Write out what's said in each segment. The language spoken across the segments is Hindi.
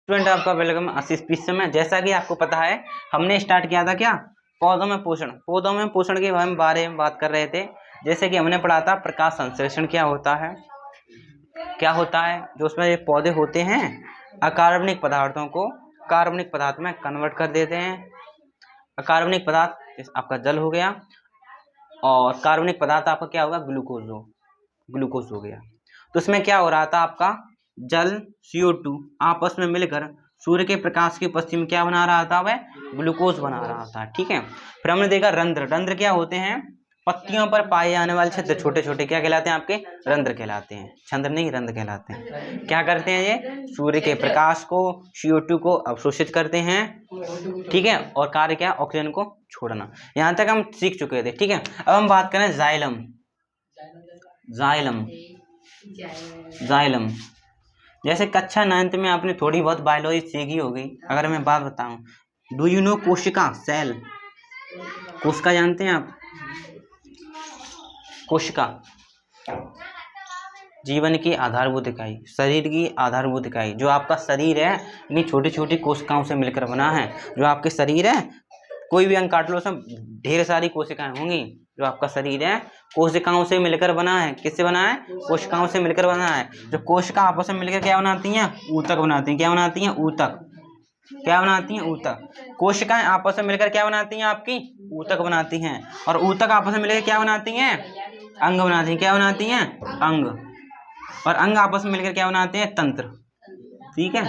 स्टूडेंट आपका वेलकम आशीष पीस में। जैसा कि आपको पता है हमने स्टार्ट किया था क्या, पौधों में पोषण के बारे में बात कर रहे थे। जैसे कि हमने पढ़ा था प्रकाश संश्लेषण क्या होता है, जो उसमें ये पौधे होते हैं अकार्बनिक पदार्थों को कार्बनिक पदार्थ में कन्वर्ट कर देते हैं। अकार्बनिक पदार्थ आपका जल हो गया और कार्बनिक पदार्थ आपका क्या होगा, ग्लूकोज हो गया। तो इसमें क्या हो रहा था, आपका जल CO2 आपस में मिलकर सूर्य के प्रकाश की उपस्थिति में क्या बना रहा था, वह ग्लूकोज बना रहा था। ठीक है, फिर हमने देखा रंध्र क्या होते हैं, पत्तियों पर पाए जाने वाले छिद्र छोटे छोटे क्या कहलाते हैं, आपके रंध्र कहलाते हैं, छंद्र नहीं रंध्र कहलाते हैं। क्या करते हैं, ये सूर्य के प्रकाश को CO2 को अवशोषित करते हैं। ठीक है, और कार्य क्या, ऑक्सीजन को छोड़ना। यहाँ तक हम सीख चुके थे। ठीक है, अब हम बात करें जाइलम। जैसे कक्षा 9th में आपने थोड़ी बहुत बायोलॉजी सीखी होगी। अगर मैं बात बताऊं, डू यू नो कोशिका, सेल, कोशिका जानते हैं आप? कोशिका जीवन की आधारभूत इकाई, शरीर की आधारभूत इकाई। जो आपका शरीर है इन्हीं छोटी छोटी कोशिकाओं से मिलकर बना है। जो आपके शरीर है, कोई भी अंग काट लो, उसमें ढेर सारी कोशिकाएं होंगी। जो आपका शरीर है कोशिकाओं से मिलकर बना है। किससे बना है, कोशिकाओं से मिलकर बना है। जो कोशिका आपस में मिलकर क्या बनाती हैं, ऊतक बनाती हैं। क्या बनाती हैं, ऊतक। क्या बनाती हैं, ऊतक। कोशिकाएं आपस में मिलकर क्या बनाती हैं, आपकी ऊतक बनाती हैं। और ऊतक आपस में मिलकर क्या बनाती हैं, अंग बनाती हैं। क्या बनाती हैं, अंग। और अंग आपस में मिलकर क्या बनाते हैं, तंत्र। ठीक है,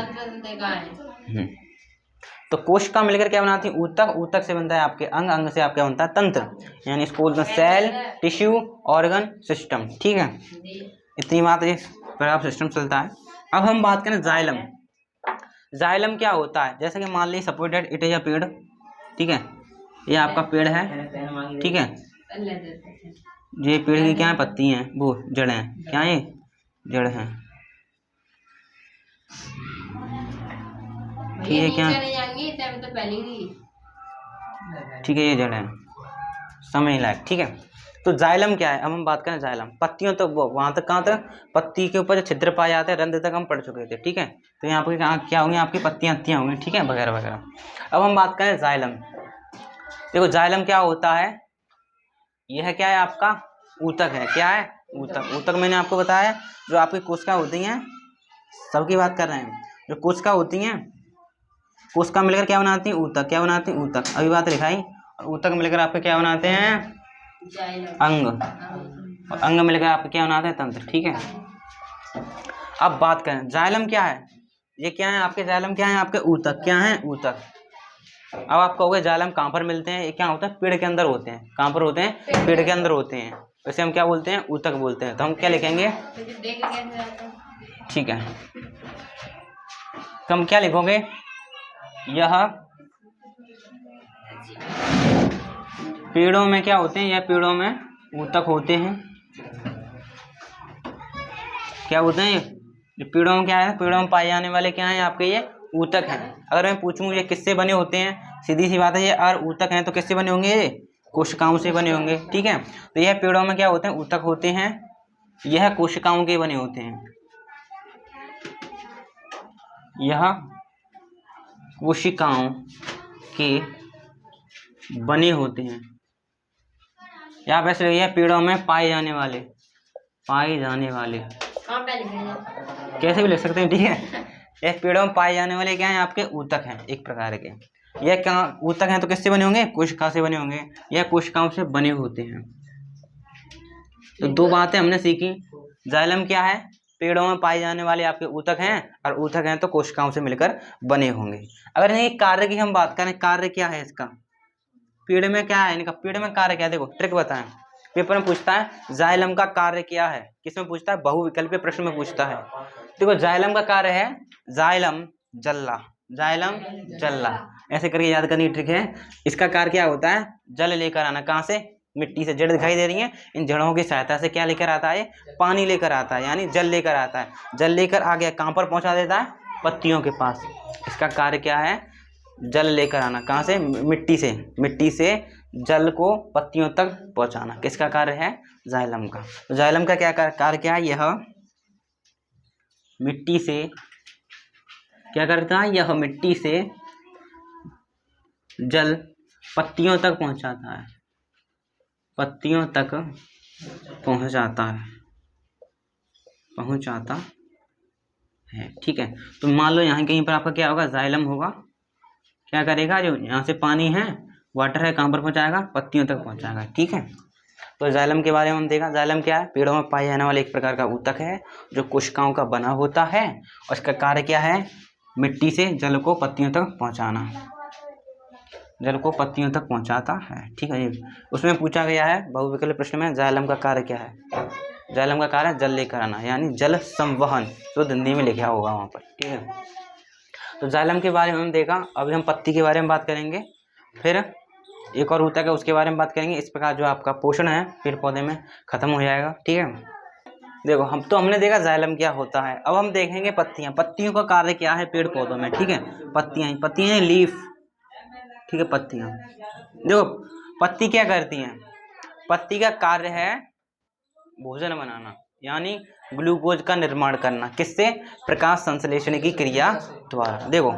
तो कोशिका मिलकर क्या बनाती है, ऊतक। ऊतक से बनता है आपके अंग, अंग से आपका बनता है तंत्र। यानी इसको बोलते हैं सेल, टिश्यू, ऑर्गन, सिस्टम। ठीक है, इतनी बात ये प्रकार सिस्टम चलता है। अब हम बात करें जाइलम क्या होता है। जैसे कि मान लीजिए सपोर्टेड इट इज अ पेड़। ठीक है, ये आपका पेड़ है। ठीक है, ये पेड़ की क्या है, पत्ती हैं, वो जड़ हैं। क्या है, जड़ हैं। ठीक है, क्या, ठीक है, ये जड़ है, समझ लायक। ठीक है, तो जाइलम क्या है, अब हम बात करें जाइलम। पत्तियों तो वहां तक, कहाँ तक, पत्ती के ऊपर जो छिद्र पाए जाते हैं, रंध्र तक हम पढ़ चुके थे। ठीक है, तो यहाँ पर क्या होंगे, आपकी पत्तियां होंगी। ठीक है, वगैरह वगैरह। अब हम बात करें जाइलम। देखो जाइलम क्या होता है, यह क्या है, आपका ऊतक है। क्या है, ऊतक। ऊतक मैंने आपको बताया जो आपकी कोशिका होती हैं, सबकी बात कर रहे हैं। जो कोशिका होती हैं, कोशिका मिलकर क्या बनाती है, ऊतक। क्या बनाती है, ऊतक। अभी बात लिखाई। और ऊतक मिलकर आपके क्या बनाते हैं, अंग। और अंग मिलकर आपके क्या बनाते हैं, तंत्र। ठीक है, अब बात करें जाइलम क्या है। ये क्या है, आपके जाइलम क्या है, आपके ऊतक। क्या है, ऊतक। अब आप कहोगे जाइलम कहाँ पर मिलते हैं, ये क्या होता है, पेड़ के अंदर होते हैं। कहाँ पर होते हैं, पेड़ के अंदर होते हैं। वैसे हम क्या बोलते हैं, ऊतक बोलते हैं। तो हम क्या लिखेंगे, ठीक है, तो हम क्या लिखोगे, यह पेड़ों में क्या होते हैं, यह पेड़ों में ऊतक होते हैं। क्या होते हैं, ये पेड़ों में क्या है, पेड़ों में पाए जाने वाले क्या हैं, आपके ये ऊतक हैं। अगर मैं पूछूं ये किससे बने होते हैं, सीधी सी बात है, ये और ऊतक हैं तो किससे बने होंगे, ये कोशिकाओं से बने होंगे। ठीक है, तो यह पेड़ों में क्या होते हैं, ऊतक होते हैं। यह कोशिकाओं के बने होते हैं। यह कोशिकाओं के बने होते हैं। या वैसे यह पेड़ों में पाए जाने वाले कैसे भी लिख सकते हैं। ठीक है, यह पेड़ों में पाए जाने वाले क्या हैं, आपके ऊतक हैं, एक प्रकार के। यह क्या ऊतक हैं तो किससे बने होंगे, कोशिका से बने होंगे। यह कोशिकाओं से बने होते हैं। तो दो बातें हमने सीखी। जाइलम क्या है, पेड़ों में पाए जाने वाले आपके ऊतक हैं, और ऊतक हैं तो कोशिकाओं से मिलकर बने होंगे। अगर इनके कार्य की हम बात करें, कार्य क्या है इसका, पेड़ में क्या है इनका, पेड़ में कार्य क्या है। देखो ट्रिक बताएं, पेपर में पूछता है जाइलम का कार्य क्या है। किसमें पूछता है, बहुविकल्पीय प्रश्न में पूछता है। देखो जाइलम का कार्य है जाइलम जल्ला, ऐसे करके याद करनी ट्रिक है। इसका कार्य क्या होता है, जल लेकर आना। कहाँ से, मिट्टी से। जड़ दिखाई दे रही है, इन जड़ों की सहायता से क्या लेकर आता है, पानी लेकर आता है, यानी जल लेकर आता है। जल लेकर आ गया, कहाँ पर पहुंचा देता है, पत्तियों के पास। इसका कार्य क्या है, जल लेकर आना। कहाँ से, मिट्टी से जल को पत्तियों तक पहुंचाना। किसका कार्य है, जाइलम का। तो जाइलम का क्या कार्य क्या है, यह मिट्टी से क्या करता है, यह मिट्टी से जल पत्तियों तक पहुंचाता है, पत्तियों तक पहुंचाता है। ठीक है, तो मान लो यहाँ कहीं पर आपका क्या होगा, जाइलम होगा, क्या करेगा, जो यहाँ से पानी है, वाटर है, कहाँ पर पहुँचाएगा, पत्तियों तक पहुँचाएगा। ठीक है, तो जाइलम के बारे में हम देखा। जाइलम क्या है, पेड़ों में पाए जाने वाले एक प्रकार का ऊतक है जो कोशिकाओं का बना होता है, और इसका कार्य क्या है, मिट्टी से जल को पत्तियों तक पहुँचाना, जल को पत्तियों तक पहुँचाता है। ठीक है, ये उसमें पूछा गया है बहुविकल्प प्रश्न में, जाइलम का कार्य क्या है। जाइलम का कार्य जल लेकर आना, यानी जल संवहन, तो हिंदी में लिखा होगा वहाँ पर। ठीक है, तो जाइलम के बारे में हम देखा। अभी हम पत्ती के बारे में बात करेंगे, फिर एक और ऊतक है उसके बारे में बात करेंगे। इस प्रकार जो आपका पोषण है पेड़ पौधे में खत्म हो जाएगा। ठीक है, देखो हमने देखा जाइलम क्या होता है। अब हम देखेंगे पत्तियां, पत्तियों का कार्य क्या है पेड़ पौधों में। ठीक है, पत्तियां लीफ। ठीक है, पत्तियां देखो, पत्ती क्या करती हैं, पत्ती का कार्य है भोजन बनाना, यानी ग्लूकोज का निर्माण करना, किससे, प्रकाश संश्लेषण की क्रिया द्वारा। देखो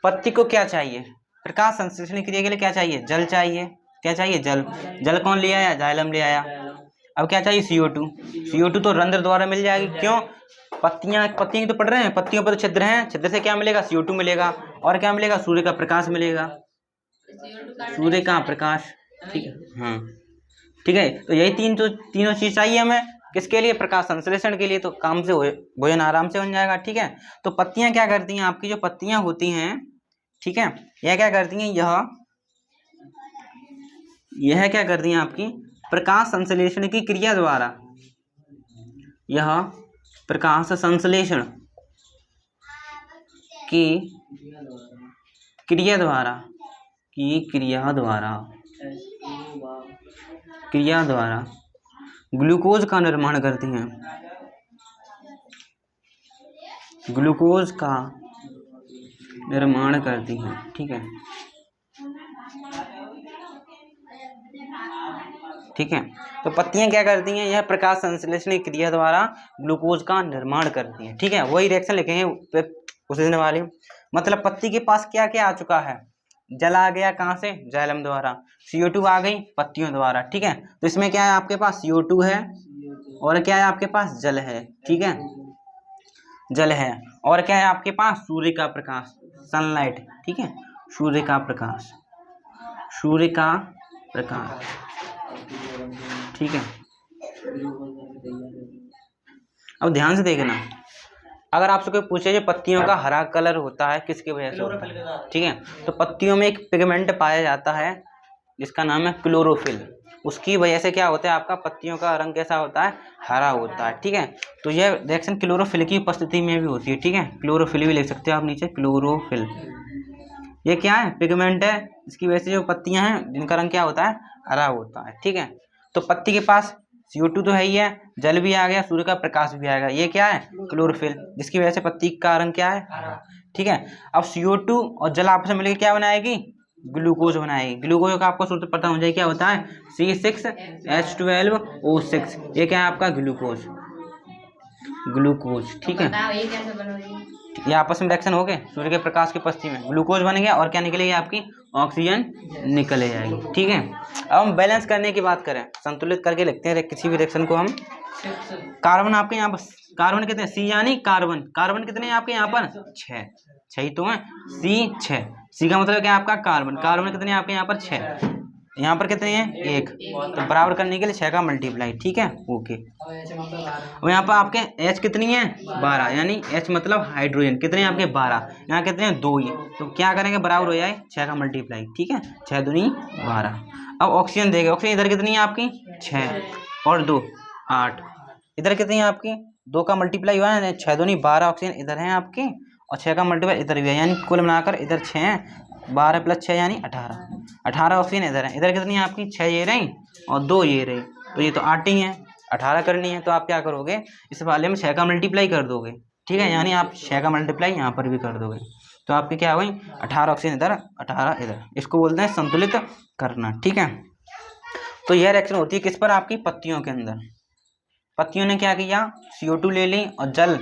पत्ती को क्या चाहिए, प्रकाश संश्लेषण क्रिया के लिए क्या चाहिए, जल चाहिए। क्या चाहिए, जल। जल कौन ले आया, जाइलम ले आया। अब क्या चाहिए, CO2। CO2 तो रंध्र द्वारा मिल जाएगी, क्यों, पत्तियां तो पढ़ रहे हैं, पत्तियों पर तो छिद्र हैं, छिद्र से क्या मिलेगा, CO2 मिलेगा, और क्या मिलेगा, सूर्य का प्रकाश मिलेगा, सूर्य का प्रकाश। ठीक है, हाँ ठीक है, तो यही तीनों चीज चाहिए हमें, किसके लिए, प्रकाश संश्लेषण के लिए। तो काम से भोजन आराम से बन जाएगा। ठीक है, तो पत्तियां क्या करती हैं, आपकी जो पत्तियां होती हैं, ठीक है, यह क्या करती हैं, यह क्या करती हैं आपकी, प्रकाश संश्लेषण की क्रिया द्वारा, यह प्रकाश संश्लेषण की क्रिया द्वारा ग्लूकोज का निर्माण करती हैं, ग्लूकोज का निर्माण करती हैं। ठीक है, ठीक है, तो पत्तियां क्या करती हैं, यह प्रकाश संश्लेषण की क्रिया द्वारा ग्लूकोज का निर्माण करती हैं। ठीक है, वही रिएक्शन लिखेंगे उस दिन वाली। मतलब पत्ती के पास क्या क्या आ चुका है, जल आ गया, कहाँ से, जाइलम द्वारा, CO2 आ गई पत्तियों द्वारा। ठीक है, तो इसमें क्या है, आपके पास CO2 है, और क्या है आपके पास, जल है। ठीक है, जल है, और क्या है आपके पास, सूर्य का प्रकाश, सनलाइट। ठीक है, सूर्य का प्रकाश। ठीक है, अब ध्यान से देखना, अगर आपसे कोई पूछे जो पत्तियों का हरा कलर होता है किसकी वजह से होता है, ठीक है, तो पत्तियों में एक पिगमेंट पाया जाता है जिसका नाम है क्लोरोफिल। उसकी वजह से क्या होता है, आपका पत्तियों का रंग कैसा होता है, हरा होता है। ठीक है, तो यह रिएक्शन क्लोरोफिल की उपस्थिति में भी होती है। ठीक है, क्लोरोफिल भी लिख सकते हो आप नीचे, क्लोरोफिल। ये क्या है, पिगमेंट है, इसकी वजह से जो पत्तियां हैं जिनका रंग क्या होता है, हरा होता है। ठीक है, तो पत्ती के पास CO2 तो है ही है, जल भी आ गया, सूर्य का प्रकाश भी आएगा, ये क्या है, क्लोरोफिल, जिसकी वजह से पत्ती का रंग क्या है, हरा। ठीक है, अब CO2 और जल आपस में मिलकर क्या बनाएगी, ग्लूकोज बनाएगी। ग्लूकोज का आपको सूत्र पता हो जाए, क्या होता है, C6H12O6। ये क्या है आपका, ग्लूकोज। ठीक है, ये आपस में रिएक्शन हो गए, सूर्य के प्रकाश की उपस्थिति में ग्लूकोज बन गया, और क्या निकलेगी आपकी, ऑक्सीजन निकल जाएगी। ठीक है, अब हम बैलेंस करने की बात करें, संतुलित करके लिखते हैं किसी भी रिएक्शन को हम। कार्बन आपके यहाँ पर, कार्बन कितने, C यानी कार्बन कितने हैं आपके यहाँ पर, 6 ही तो है, C का मतलब क्या है आपका, कार्बन कितने हैं आपके यहाँ पर, 6। यहाँ पर कितने हैं, 1, तो बराबर करने के लिए 6 का मल्टीप्लाई। ठीक है, ओके। और यहाँ पर आपके H कितनी है, 12, यानी H मतलब हाइड्रोजन, कितने हैं आपके, 12, यहाँ कितने हैं, 2 ही, तो क्या करेंगे, बराबर हो जाए 6 का मल्टीप्लाई। ठीक है, 6 दूनी 12। अब ऑक्सीजन देगा, ऑक्सीजन इधर कितनी है आपकी, 6 और 2 8, इधर कितनी है आपकी, 2 का मल्टीप्लाई हुआ है, 6 दूनी 12 ऑक्सीजन इधर है आपकी, और 6 का मल्टीप्लाई इधर भी है, यानी कुल मिलाकर इधर 6, 12 + 6 यानी 18 ऑक्सीजन इधर है। इधर कितनी है आपकी, 6 ये रही और 2 ये रही, तो ये तो 8 ही है, 18 करनी है, तो आप क्या करोगे, इस वाले में 6 का मल्टीप्लाई कर दोगे। ठीक है, यानी आप 6 का मल्टीप्लाई यहाँ पर भी कर दोगे, तो आपकी क्या हुई, 18 ऑक्सीजन इधर, 18 इधर, इसको बोलते हैं संतुलित करना। ठीक है, तो यह रिएक्शन होती है किस पर, आपकी पत्तियों के अंदर। पत्तियों ने क्या किया, CO2 ले ली और जल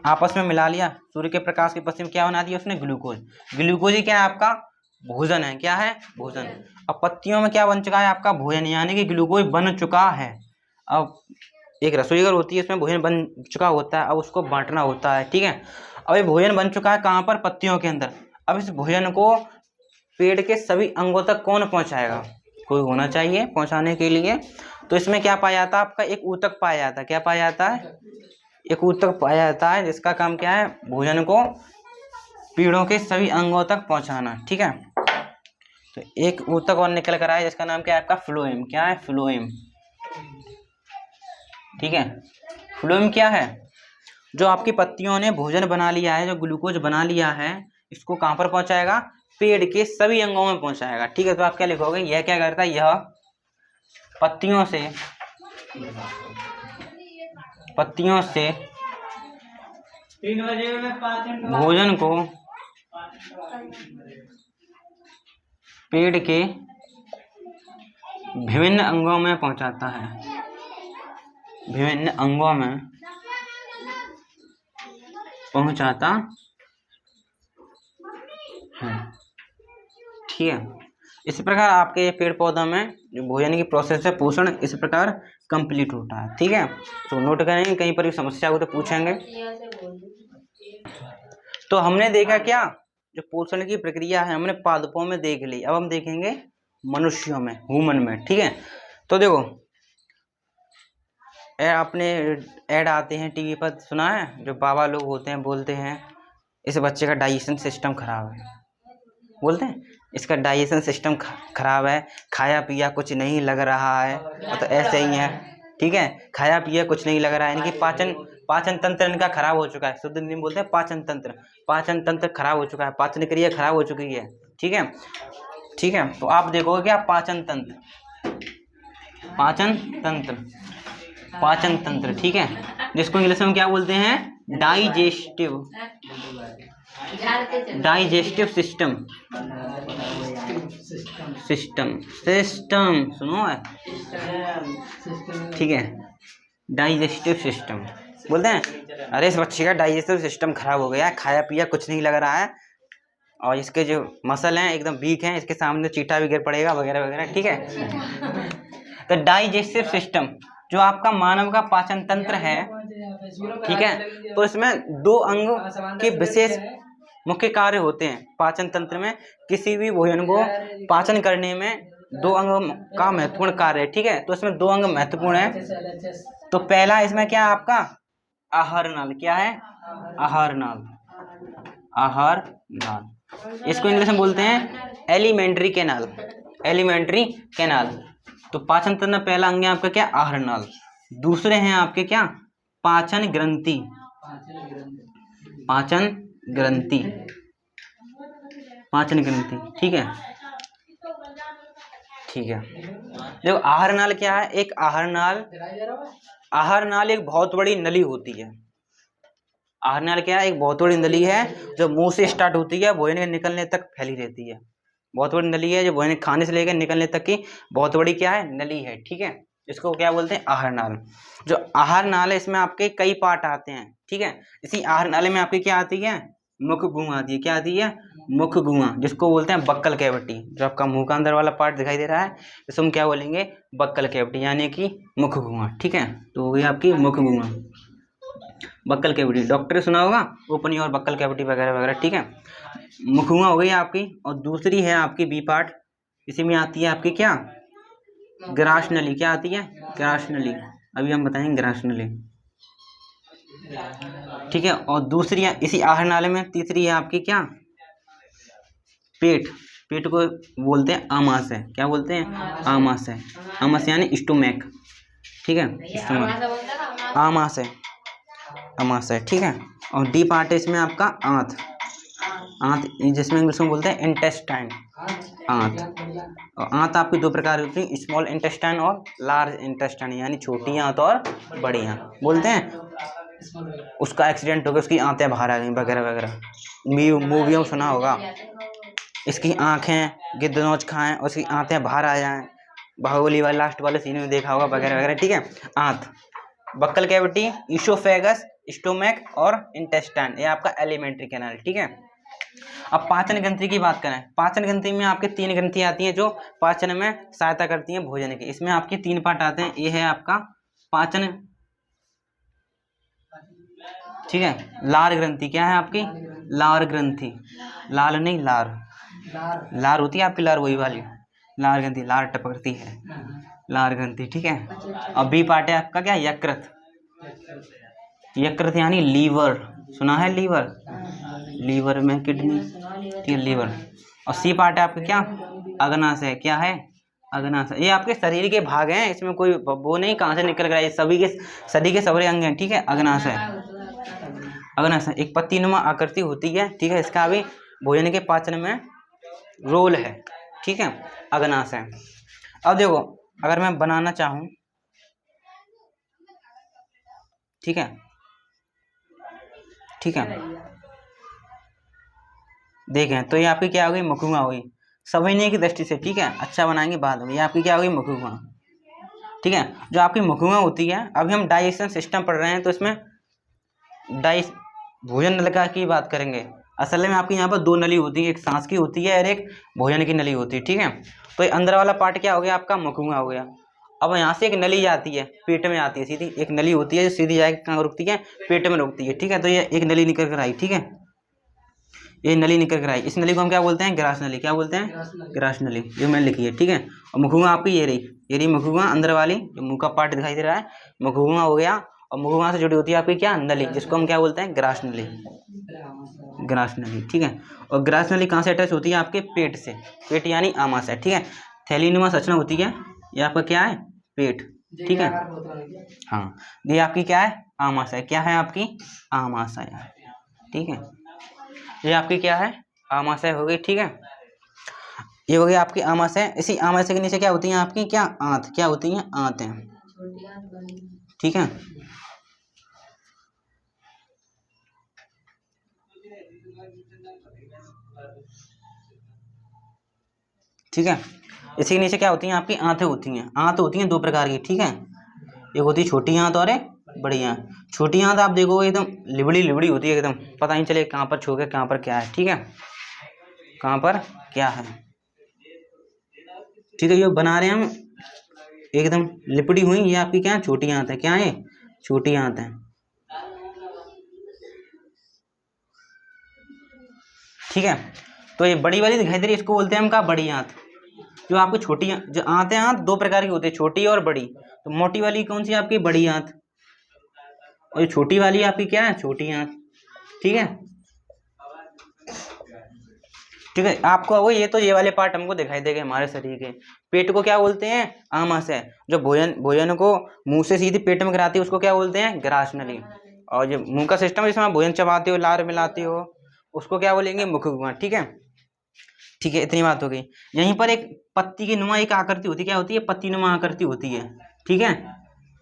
आपस में मिला लिया, सूर्य के प्रकाश की पश्चिम क्या बना दिया उसने, ग्लूकोज। ग्लूकोज ही क्या है आपका भोजन है, क्या है भोजन। अब पत्तियों में क्या बन चुका है आपका भोजन, यानी कि ग्लूकोज बन चुका है। अब एक रसोई घर होती है, इसमें भोजन बन चुका होता है, अब उसको बांटना होता है, ठीक है। अब ये भोजन बन चुका है कहाँ पर, पत्तियों के अंदर। अब इस भोजन को पेड़ के सभी अंगों तक कौन पहुंचाएगा, कोई होना चाहिए पहुंचाने के लिए। तो इसमें क्या पाया जाता है आपका, एक ऊतक पाया जाता है। क्या पाया जाता है, एक ऊतक पाया जाता है, जिसका काम क्या है, भोजन को पेड़ों के सभी अंगों तक पहुंचाना, ठीक है। तो एक ऊतक और निकल कर आया जिसका नाम क्या है आपका, फ्लोएम। क्या है, फ्लोएम, ठीक है। फ्लोएम क्या है, जो आपकी पत्तियों ने भोजन बना लिया है, जो ग्लूकोज बना लिया है, इसको कहाँ पर पहुंचाएगा, पेड़ के सभी अंगों में पहुंचाएगा, ठीक है। तो आप क्या लिखोगे, यह क्या करता है, यह पत्तियों से भोजन को पेड़ के विभिन्न अंगों में पहुंचाता है, विभिन्न अंगों में पहुंचाता है, ठीक है। इस प्रकार आपके ये पेड़ पौधों में जो भोजन की प्रोसेस है, पोषण इस प्रकार कंप्लीट होता है, ठीक है। तो नोट करेंगे, कहीं पर भी समस्या हो तो पूछेंगे। तो हमने देखा क्या, जो पोषण की प्रक्रिया है हमने पादपों में देख ली, अब हम देखेंगे मनुष्यों में, ह्यूमन में, ठीक है। तो देखो आपने ऐड आते हैं टीवी पर, सुना है, जो बाबा लोग होते हैं बोलते हैं इस बच्चे का डाइजेशन सिस्टम खराब है, बोलते हैं इसका डाइजेशन सिस्टम खराब है, खाया पिया कुछ नहीं लग रहा है, तो ऐसे ही है, ठीक है। खाया पिया कुछ नहीं लग रहा है, यानी कि पाचन तंत्र इनका खराब हो चुका है, शुद्ध हिंदी में बोलते हैं पाचन तंत्र खराब हो चुका है, पाचन क्रिया खराब हो चुकी है, ठीक है, ठीक है। तो आप देखोगे क्या, पाचन तंत्र, ठीक है, जिसको इंग्लिश में क्या बोलते हैं, डाइजेस्टिव सिस्टम सुनो है, ठीक है। डाइजेस्टिव सिस्टम बोलते हैं, अरे इस बच्चे का डाइजेस्टिव सिस्टम खराब हो गया है, खाया पिया कुछ नहीं लग रहा है, और इसके जो मसल हैं एकदम वीक हैं, इसके सामने चीटा भी गिर पड़ेगा वगैरह वगैरह, ठीक है। तो डाइजेस्टिव सिस्टम जो आपका मानव का पाचन तंत्र है, ठीक है, तो इसमें दो अंग के विशेष मुख्य कार्य होते हैं पाचन तंत्र में। किसी भी भोजन को पाचन करने में दो अंग का महत्वपूर्ण कार्य है, ठीक है। तो इसमें दो अंग महत्वपूर्ण है। तो पहला इसमें क्या है आपका, आहार नाल। क्या है, आहार नाल, इसको इंग्लिश में बोलते हैं एलिमेंट्री कैनाल। तो पाचन तंत्र में पहला अंग है आपका क्या, आहार नाल। दूसरे हैं आपके क्या, पाचन ग्रंथि, ठीक है, ठीक है। देखो आहार नाल क्या है, एक आहार नाल एक बहुत बड़ी नली होती है। आहार नाल क्या है, एक बहुत बड़ी नली है जो मुंह से स्टार्ट होती है, भोजन के निकलने तक फैली रहती है। बहुत बड़ी नली है जो भोजन खाने से लेकर निकलने तक की बहुत बड़ी क्या है, नली है, ठीक है। इसको क्या बोलते हैं, आहार नाल। जो आहार नाल है इसमें आपके कई पार्ट आते हैं, ठीक है। इसी आहार नाले में आपकी क्या आती है, मुख गुहा आती है। क्या आती है, मुख गुहा, जिसको बोलते हैं बक्कल कैविटी। जो आपका मुंह का अंदर वाला पार्ट दिखाई दे रहा है इसको हम क्या बोलेंगे, बक्कल कैविटी, यानी कि मुख गुहा, ठीक है। तो ये आपकी मुख गुहा, बक्कल कैविटी, डॉक्टर सुना होगा ओपनिंग और बक्कल कैविटी वगैरह वगैरह, ठीक है। मुख गुहा हो गई आपकी। और दूसरी है आपकी बी पार्ट, इसी में आती है आपकी क्या, ग्रास नली। क्या आती है, ग्रास नली, अभी हम बताएंगे ग्रास नली, ठीक है। और दूसरी इसी आहार नाले में तीसरी है आपकी क्या, पेट को बोलते हैं आमाशय। क्या बोलते हैं, आमाशय, यानी स्टोमैक, ठीक है, स्टोमैक, आमाशय, ठीक है। और डी पार्ट है इसमें आपका आंत, जिसमें इंग्लिश में बोलते हैं इंटेस्टाइन, आंत। और आंत आपकी दो प्रकार होती है, स्मॉल इंटेस्टाइन और लार्ज इंटेस्टाइन, यानी छोटी आंत और बड़ी आंत। बोलते हैं उसका एक्सीडेंट हो गया, उसकी आंतें बाहर आ गई वगैरह वगैरह, मूवियों में सुना होगा, इसकी आंखें गिद्धनोच खाएं और उसकी आंतें बाहर आ जाएं, बाहुबली वाले लास्ट वाले सीन में देखा होगा वगैरह वगैरह, ठीक है। आंत, बक्कल कैविटी, ईसोफेगस, स्टोमक और इंटेस्टाइन, ये आपका एलिमेंट्री कैनाल। ठीक है, अब पाचन ग्रंथि की बात करें, पाचन ग्रंथि में आपके 3 ग्रंथि आती हैं जो पाचन में सहायता करती हैं भोजन की। इसमें आपके 3 पार्ट आते हैं। ये है आपका पाचन, ठीक है, लार ग्रंथि। क्या है आपकी? लार ग्रंथि, लाल नहीं लार, लार होती है आपकी, लार वही वाली लार ग्रंथि, लार टपकती है, लार ग्रंथि। ठीक है, अब बी पार्ट है आपका क्या? यकृत, यकृत यानी लीवर, सुना है लीवर, लीवर में किडनी, ठीक है लीवर। और सी पार्ट है आपका क्या? अग्नाशय। क्या है? अग्नाशय। ये आपके शरीर के भाग हैं, इसमें कोई वो नहीं कहाँ से निकल गया, ये सभी के शरीर के सबरे अंग हैं। ठीक है, अग्नाशय, अग्नाशय एक पत्तीनुमा आकृति होती है। ठीक है, इसका भी भोजन के पाचन में रोल है। ठीक है, अग्नाशय। अब देखो, अगर मैं बनाना चाहूं, ठीक है, ठीक है, देखें तो ये आपकी क्या हो गई? मुखुआ हुई, समझने की दृष्टि से। ठीक है, अच्छा बनाएंगे बाद में। ये आपकी क्या हो गई? मुखुआ। ठीक है, जो आपकी मुखुआ होती है, अभी हम डाइजेशन सिस्टम पढ़ रहे हैं तो इसमें भोजन नलिका की बात करेंगे। असल में आपकी यहाँ पर 2 नली होती है, एक सांस की होती है और एक भोजन की नली होती है। ठीक है, तो ये अंदर वाला पार्ट क्या हो गया? आपका मुखुआ हो गया। अब यहाँ से एक नली जाती है, पेट में आती है सीधी, एक नली होती है जो सीधी जाके कहाँ रुकती है? पेट में रुकती है। ठीक है, तो ये एक नली निकल कर आई। ठीक है, ये नली निकल कर आई, इस नली को हम क्या बोलते हैं? ग्रास नली। क्या बोलते हैं? ग्रास नली, ये मैंने लिखी है। ठीक है, और मुखुआ आपकी ये रही, ये रही मुखुआ अंदर वाली, जो मुंह का पार्ट दिखाई दे रहा है, मुखुआ हो गया। और मुखुआ से जुड़ी होती है आपकी क्या? नली, जिसको हम क्या बोलते हैं? ग्रास नली, ग्रास नली। ठीक है, और ग्रास नली कहाँ से अटैच होती है? आपके पेट से, पेट यानी आमाशय। ठीक है, थैलीनुमा संरचना होती है, ये आपका क्या है? पेट। ठीक है, हाँ, ये आपकी क्या है? आमाशय। क्या है आपकी? आमाशय। ठीक है, ये आपकी क्या है? आमाशय हो गई। ठीक है, ये हो गई आपकी आमाशय। इसी आमाशय के नीचे क्या होती हैं आपकी? क्या? आंत। क्या होती हैं? आंत हैं। ठीक है, ठीक है, इसी के नीचे क्या होती हैं? आपकी आंतें होती हैं। आंत होती हैं 2 प्रकार की। ठीक है, एक होती है छोटी आंत और एक बड़ी आंत। छोटी आंत आप देखोगे एकदम लिबड़ी लिबड़ी होती है, एकदम पता नहीं चले कहाँ पर छू के कहाँ पर क्या है। ठीक है, कहाँ पर क्या है। ठीक है, ये बना रहे हैं हम एकदम लिपटी हुई, ये आपकी क्या है? छोटी आंत है। क्या है? छोटी आंत है। ठीक है, तो ये बड़ी वाली दिखाई दे रही है, इसको बोलते हैं हम क्या? बड़ी आंत। जो आपकी छोटी जो आंत है, आंत 2 प्रकार की होती है, छोटी और बड़ी। तो मोटी वाली कौन सी? आपकी बड़ी आंत, और ये छोटी वाली आपकी क्या है? छोटी आंत। ठीक है, ठीक है, आपको वो ये वाले पार्ट हमको दिखाई देंगे हमारे शरीर के। पेट को क्या बोलते हैं? आमाशय। जो भोजन को मुंह से सीधे पेट में गिराती है उसको क्या बोलते हैं? ग्रास नली। और जो मुंह का सिस्टम जिसमें आप भोजन चबाते हो, लार मिलाते हो, उसको क्या बोलेंगे? मुखगुआ। ठीक है, ठीक है, इतनी बात हो गई। यहीं पर एक पत्ती की नुमा एक आकृति होती है। क्या होती है? पत्ती नुमा आकृति होती है। ठीक है,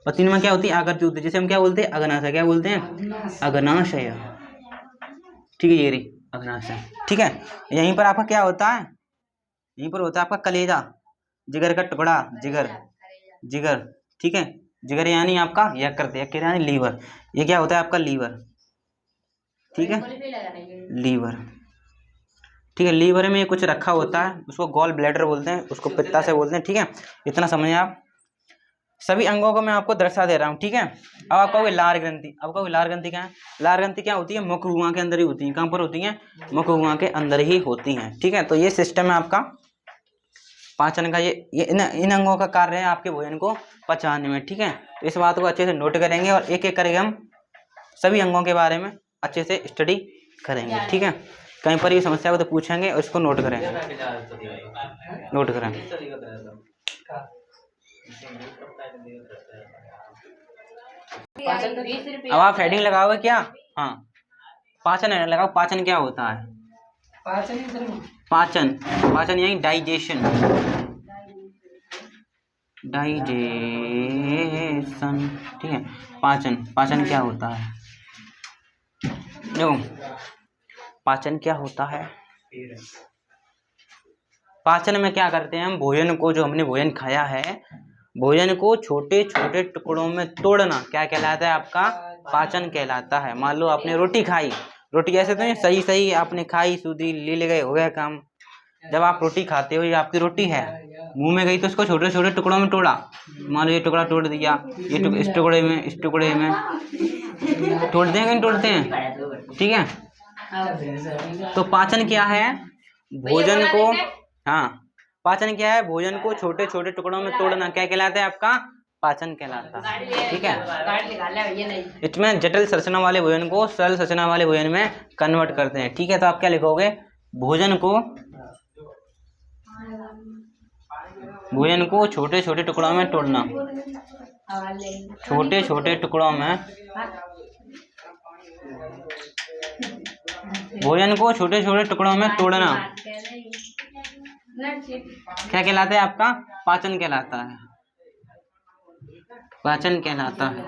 पत्ती नुमा क्या होती है? आकृति होती है, जिसे हम क्या बोलते हैं? अग्नाशय। क्या बोलते हैं? अग्नाशय। ठीक है, ये रही अग्नाशय। ठीक है, यहीं पर आपका क्या होता है? यहीं पर होता है आपका कलेजा, जिगर का टुकड़ा, जिगर, जिगर। ठीक है, जिगर यानी आपका यकृत, यकृत यानी लीवर। ये क्या होता है? आपका लीवर। ठीक है, लीवर। ठीक है, लीवर में कुछ रखा होता है, उसको गॉल ब्लैडर बोलते हैं, उसको पित्ता से बोलते हैं। ठीक है, इतना समझे आप। सभी अंगों को मैं आपको दर्शा दे रहा हूँ। ठीक है, अब आप कहोगे लार ग्रंथि। अब कहोगे लार ग्रंथि क्या है? लार ग्रंथि क्या होती है? मुखगुआ के अंदर ही होती है। कहाँ पर होती है? मुखगुआ के अंदर ही होती हैं। ठीक है, तो ये सिस्टम है आपका पाचन का। ये इन अंगों का कार्य है आपके भोजन को पचाने में। ठीक है, तो इस बात को अच्छे से नोट करेंगे और एक एक करके हम सभी अंगों के बारे में अच्छे से स्टडी करेंगे। ठीक है, कहीं पर ये समस्या को तो पूछेंगे और इसको नोट करेंगे, नोट करें। अब आप हेडिंग लगाओगे क्या? हाँ, पाचन है लगाओ। पाचन क्या होता है? पाचन, पाचन यानी डाइजेशन, डाइजेशन। ठीक है, पाचन, पाचन क्या होता है? देखो, पाचन क्या होता है? पाचन में क्या करते हैं हम? भोजन को, जो हमने भोजन खाया है, भोजन को छोटे छोटे टुकड़ों में तोड़ना क्या कहलाता है? आपका पाचन कहलाता है। मान लो आपने रोटी खाई, रोटी ऐसे तो नहीं सही सही आपने खाई, सूदी ले गए, हो गया काम। जब आप रोटी खाते हो, ये आपकी रोटी है, मुंह में गई तो उसको छोटे छोटे टुकड़ों में तोड़ा। मान लो ये टुकड़ा तोड़ दिया, ये इस टुकड़े में, इस टुकड़े में तोड़ते हैं कि नहीं तोड़ते हैं, ठीक है। तो पाचन क्या है? भोजन को, हाँ, पाचन क्या है? भोजन को छोटे छोटे टुकड़ों में तोड़ना क्या कहलाता है? आपका पाचन कहलाता है, ठीक है। इसमें जटिल संरचना वाले भोजन को सरल संरचना वाले भोजन में कन्वर्ट करते हैं, ठीक है। तो आप क्या लिखोगे? भोजन को छोटे छोटे टुकड़ों में तोड़ना, छोटे छोटे टुकड़ों में, भोजन को छोटे छोटे टुकड़ों में तोड़ना क्या कहलाता है? आपका पाचन कहलाता है, पाचन कहलाता है।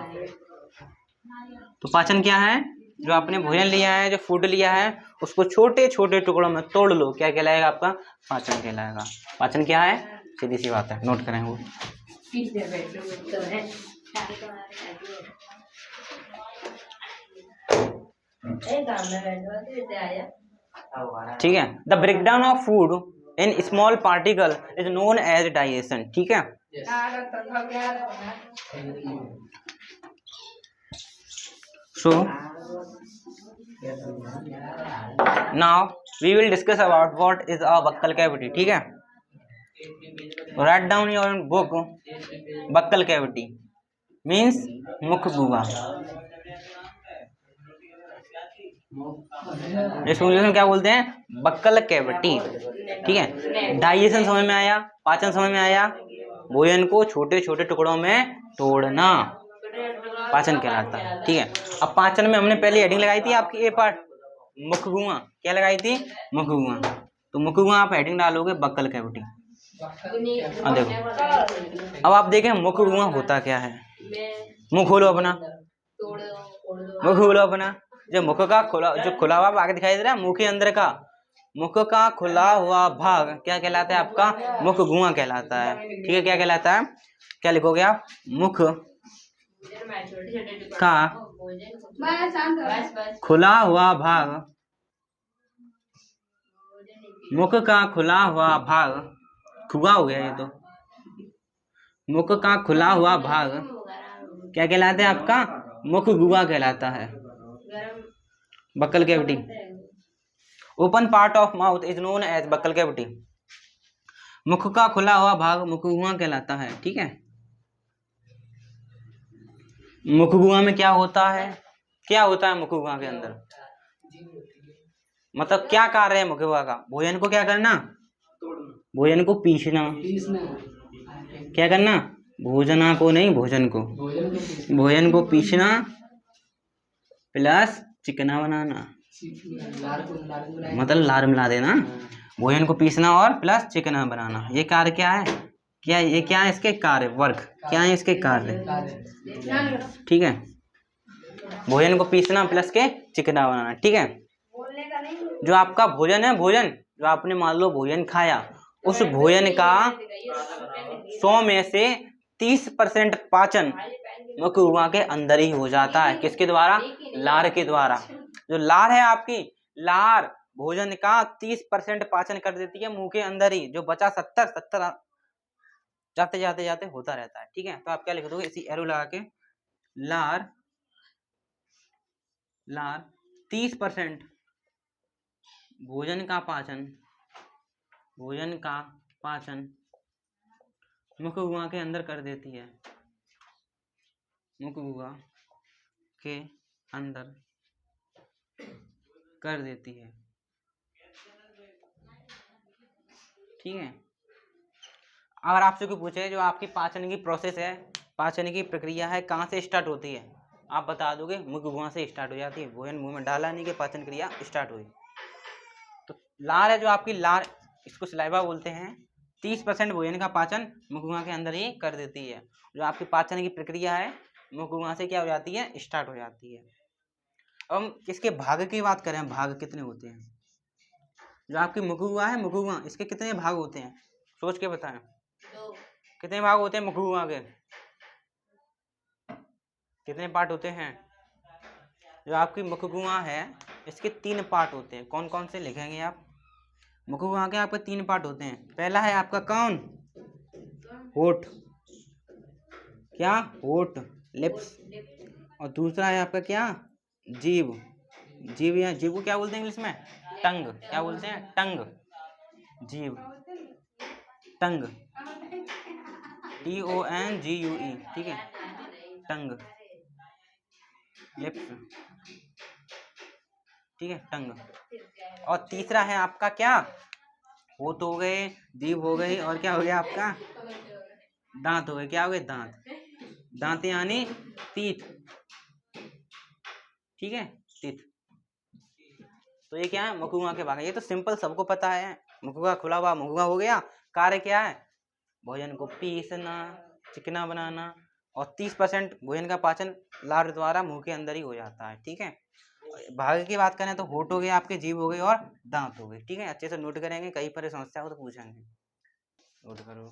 तो पाचन क्या है? जो आपने भोजन लिया है, जो फूड लिया है, उसको छोटे छोटे टुकड़ों में तोड़ लो, क्या कहलाएगा? आपका पाचन कहलाएगा। पाचन क्या है? सीधी सी बात है, नोट करें वो। ठीक है। The breakdown of food in small particle is known as digestion, ठीक है। So now we will discuss about what is a buccal cavity, ठीक है। Write down your book, buccal cavity means मुख गुहा। इसको क्या बोलते हैं? बक्कल कैविटी, ठीक है। डाइजेशन समझ में आया, पाचन समझ में आया, भोजन को छोटे छोटे टुकड़ों में तोड़ना पाचन कहलाता है, ठीक है। अब पाचन में हमने पहले हेडिंग लगाई थी आपकी ए पार्ट, मुख गुहा। क्या लगाई थी? मुख गुहा। तो मुख गुहा आप हेडिंग डालोगे बक्कल कैविटी। देखो, अब आप देखें मुख गुहा होता क्या है। मुंह खोलो अपना, मुख खोलो अपना। जो मुख का खुला, जो खुला हुआ भाग दिखाई दे रहा है मुंह के अंदर का, मुख का खुला हुआ भाग क्या कहलाता है? आपका मुख गुहा कहलाता है, ठीक है। क्या कहलाता है? क्या लिखोगे आप? मुख का खुला हुआ भाग, मुख का खुला हुआ भाग, खुआ हो गया ये तो। मुख का खुला हुआ भाग क्या कहलाता है? आपका मुख गुहा कहलाता है, buccal cavity. Open part of mouth is known as buccal cavity. मुख का खुला हुआ भाग मुख गुहा कहलाता है, ठीक है। मुख गुहा में क्या होता है? क्या होता है मुख गुहा के अंदर? मतलब क्या कार्य है मुख गुहा का? भोजन को क्या करना? भोजन को पीसना। क्या करना? भोजना को नहीं, भोजन को, भोजन को पीसना प्लस चिकना बनाना, मतलब लार मिला देना। भोजन को पीसना और प्लस चिकना बनाना, ये कार्य क्या है? क्या ये क्या है? इसके कार्य, वर्क क्या है इसके कार्य, ठीक है। भोजन को पीसना प्लस के चिकना बनाना, ठीक है। जो आपका भोजन है, भोजन जो आपने मान लो भोजन खाया, उस भोजन का 100 में से 30% पाचन मुख गुहा के अंदर ही हो जाता है। किसके द्वारा? लार के द्वारा। जो लार है आपकी, लार भोजन का 30% पाचन कर देती है मुंह के अंदर ही, जो बचा 70 जाते जाते जाते होता रहता है, ठीक है। तो आप क्या लिख दोगे? इसी एरो लगा के, लार 30% भोजन का पाचन, भोजन का पाचन मुख गुहा के अंदर कर देती है, मुख गुहा के अंदर कर देती है, ठीक है। अगर आपसे कोई पूछे जो आपकी पाचन की प्रोसेस है, पाचन की प्रक्रिया है, कहाँ से स्टार्ट होती है, आप बता दोगे मुख गुहा से स्टार्ट हो जाती है। भोजन मुंह में डाला नहीं कि पाचन क्रिया स्टार्ट हुई। तो लार है जो आपकी, लार इसको सलाइवा बोलते हैं। 30% भोजन का पाचन मुख गुहा के अंदर ही कर देती है। जो आपकी पाचन की प्रक्रिया है मुख गुहा से क्या हो जाती है? स्टार्ट हो जाती है। अब हम इसके भाग की बात करें, भाग कितने होते हैं? जो आपकी मुख गुहा है, मुख गुहा, इसके कितने भाग होते हैं? सोच के बताएं, कितने भाग होते हैं मुख गुहा के? कितने पार्ट होते हैं? जो आपकी मुखगुआ है इसके 3 पार्ट होते हैं। कौन कौन से लिखेंगे आप? मुखगुआ के आपके 3 पार्ट होते हैं। पहला है आपका कौन? होठ। क्या? होठ, लिप्स। और दूसरा है आपका क्या? जीभ। जीभ या जीभ को क्या बोलते हैं इंग्लिश में? टंग। क्या बोलते हैं? टंग। जीभ, टंग, TONGUE, ठीक है, टंग, लिप्स, ठीक है, टंग। और तीसरा है आपका क्या? होठ हो गए, जीभ हो गई, और क्या हो गया आपका? दांत हो गए। क्या हो गए? दांत। दांत यानी टीथ, ठीक है, टीथ। तो ये क्या है? मुखगुआ के भाग है। ये तो सिंपल सबको पता है। मुखगुआ खुला हुआ मुखगुआ हो गया। कार्य क्या है? भोजन को पीसना, चिकना बनाना। और 30% भोजन का पाचन लार द्वारा मुंह के अंदर ही हो जाता है, ठीक है। भाग की बात करें तो होठ हो गए आपके, जीभ हो गई और दांत हो गई, ठीक है। अच्छे से नोट करेंगे, कहीं पर समस्या हो तो पूछेंगे। नोट करो।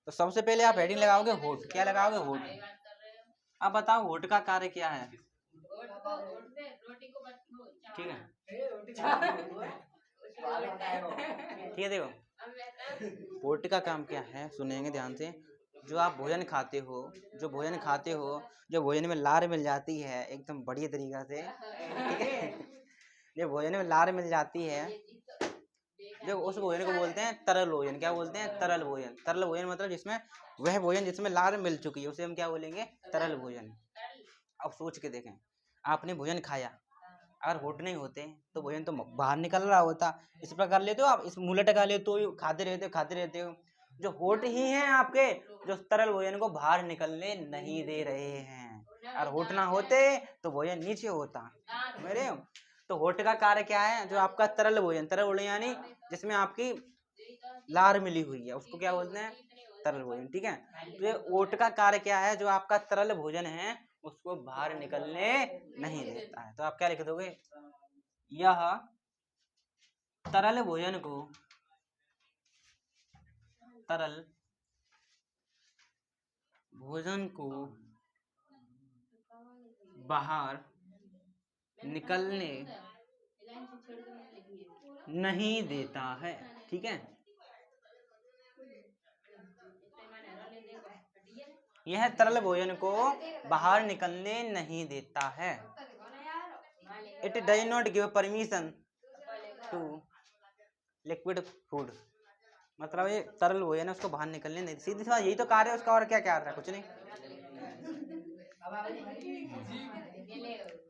तो सबसे पहले आप हेडिंग लगाओगे होठ। क्या लगाओगे? होठ। अब बताओ होठ का कार्य क्या है? ठीक है, ठीक है, देखो होठ का काम क्या है, सुनेंगे ध्यान से। जो आप भोजन खाते हो, जो भोजन खाते हो, जो भोजन में लार मिल जाती है एकदम बढ़िया तरीका से, ठीक है, जो भोजन में लार मिल जाती है, जो उस भोजन को बोलते हैं तरल भोजन। क्या बोलते हैं? तरल भोजन। तरल भोजन मतलब जिसमें वह भोजन जिसमें लार मिल चुकी है उसे हम क्या बोलेंगे? तरल भोजन। अब सोच के देखें, आपने भोजन खाया, अगर होठ नहीं होते तो भोजन तो बाहर निकल रहा होता। इस प्रकार लेते हो आप, इस मुंह लटका लेते हो, खाते रहते हो। जो होठ ही हैं आपके, जो तरल भोजन को बाहर निकलने नहीं दे रहे हैं। अगर होठ ना होते तो भोजन नीचे होता मेरे। तो होठ का कार्य क्या है? जो आपका तरल भोजन, तरल भोजन यानी जिसमें आपकी लार मिली हुई है, उसको क्या बोलते हैं? तरल भोजन, ठीक है। तो ये ओठ का कार्य क्या है? जो आपका तरल भोजन है उसको बाहर निकलने नहीं देता है। तो आप क्या लिख दोगे? यह तरल भोजन को, तरल भोजन को बाहर निकलने नहीं देता है, ठीक है। यह तरल भोजन को बाहर निकलने नहीं देता है। It does not give permission to liquid food. मतलब ये तरल भोजन है उसको बाहर निकलने नहीं, सीधी सी बात, यही तो कार्य है उसका। और क्या क्या है? कुछ नहीं,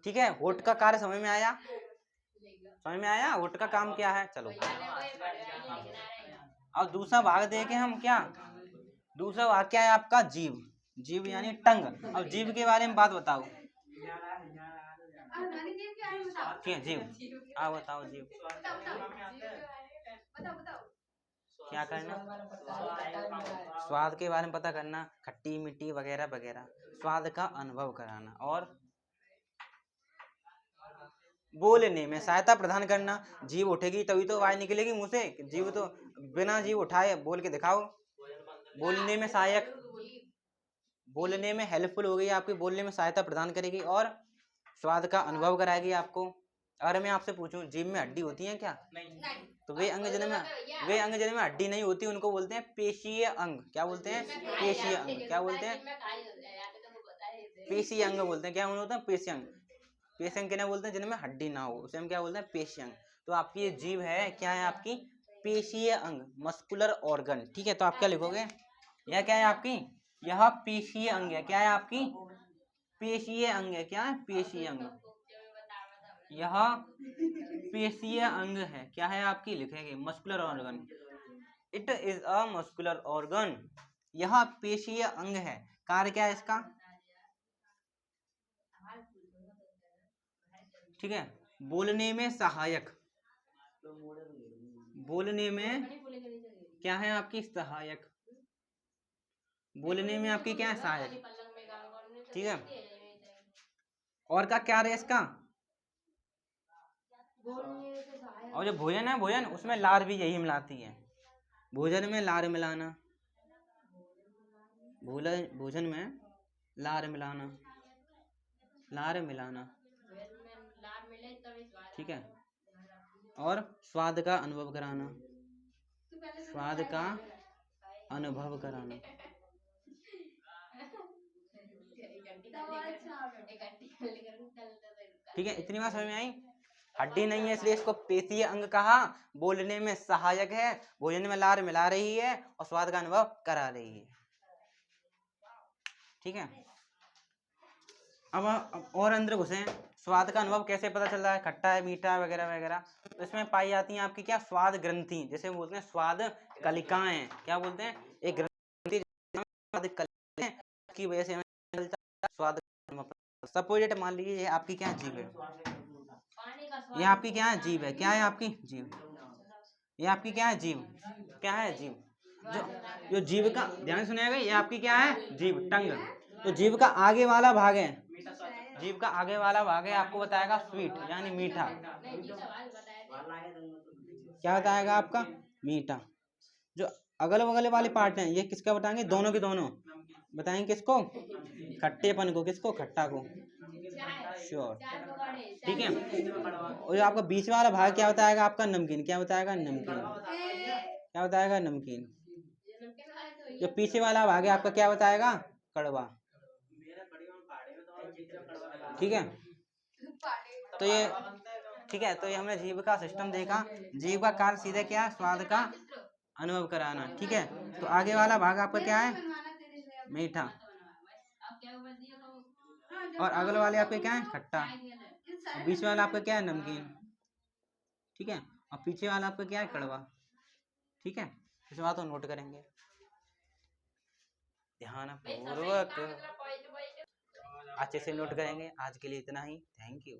ठीक है। होठ का कार्य समझ में आया? समझ में आया होठ का काम क्या है? चलो अब दूसरा भाग देखें हम। क्या दूसरा भाग क्या है आपका? जीभ। जीभ यानी टंग। अब जीभ के बारे में बात बताओ, ठीक है। जीभ, हाँ बताओ जीभ क्या करना? स्वाद के बारे में पता करना, खट्टी मीठी वगैरह वगैरह, स्वाद का अनुभव कराना। और बोलने में सहायता प्रदान करना। जीभ उठेगी तभी तो आवाज निकलेगी मुंह से। जीभ तो बिना जीभ उठाए बोल के दिखाओ। बोलने में सहायक, बोलने में हेल्पफुल हो गई, आपकी बोलने में सहायता प्रदान करेगी और स्वाद का अनुभव कराएगी आपको। अगर मैं आपसे पूछूं जीभ में हड्डी होती है क्या? नहीं। तो वे अंग जिनमें हड्डी नहीं होती उनको बोलते हैं पेशीय अंग। क्या बोलते हैं? पेशीय अंग। क्या बोलते हैं? पेशीय अंग बोलते हैं। क्या होता है? पेशीय अंग। पेशी अंग किन्हें बोलते हैं? जिनमें हड्डी ना हो उसे हम क्या बोलते हैं? पेशीय अंग। तो आपकी ये जीभ है, क्या है आपकी? पेशीय अंग, मस्कुलर ऑर्गन, ठीक है। तो आप क्या लिखोगे? यह क्या है आपकी? यह पेशीय अंग है। क्या है आपकी? पेशीय अंग है। क्या है? पेशीय अंग। यह पेशीय अंग है। क्या है आपकी? लिखेंगे muscular organ. It is a muscular organ. यह पेशीय अंग है। कार्य क्या है इसका? ठीक है, बोलने में सहायक। बोलने में क्या है आपकी? सहायक। बोलने में आपकी क्या है? सहायक, ठीक है। और का क्या है इसका? और जो भोजन है, भोजन उसमें लार भी यही मिलाती है। भोजन में लार मिलाना, भोजन में लार मिलाना, लार मिलाना, ठीक है। और स्वाद का अनुभव कराना, स्वाद का अनुभव कराना। ठीक है, इतनी बात समझ में आई। हड्डी नहीं है इसलिए इसको पेशीय अंग कहा, बोलने में सहायक है, भोजन में लार मिला रही है और स्वाद का अनुभव करा रही है। ठीक है, अब और अंदर घुसे। स्वाद का अनुभव कैसे पता चल रहा है, खट्टा है, मीठा है, वगैरह वगैरह। तो इसमें पाई जाती हैं आपकी क्या, स्वाद ग्रंथि, जैसे बोलते हैं स्वाद कलिकाएं। क्या बोलते हैं, एक ग्रंथि स्वाद कलिकाएं की वजह से हमें स्वाद। सपोजिट मान लीजिए ये आपकी क्या जीभ है, ये आपकी क्या है, जीभ है। क्या है आपकी जीभ, ये आपकी क्या है, जीभ। क्या है, जीभ। जो जीभ का, ध्यान सुनिएगा, ये आपकी क्या है, जीभ, टंग। तो जीभ का आगे वाला भाग है, जीभ का आगे वाला भाग है, आपको बताएगा स्वीट यानी मीठा। क्या बताएगा आपका, मीठा। जो अगल बगल वाले पार्ट हैं ये किसका बताएंगे, दोनों के दोनों बताएंगे। किसको, खट्टेपन को, किसको, खट्टा को। श्योर, ठीक है। और जो आपका बीच वाला भाग क्या बताएगा आपका, नमकीन। क्या बताएगा, नमकीन। क्या बताएगा, नमकीन। जो पीछे वाला भाग है आपका क्या बताएगा, कड़वा। ठीक है, तो ये, ठीक है, तो ये हमने जीभ का सिस्टम देखा। जीभ का कार्य सीधे क्या है, स्वाद का अनुभव कराना। ठीक है, तो आगे वाला भाग आपका क्या है, मीठा। और अगले वाले आपके क्या है, खट्टा। और बीच वाला आपका क्या है, नमकीन। ठीक है, और पीछे वाला आपका क्या है, कड़वा। ठीक है, इस बात को नोट करेंगे ध्यान पूर्वक, अच्छे से नोट करेंगे। आज के लिए इतना ही, थैंक यू।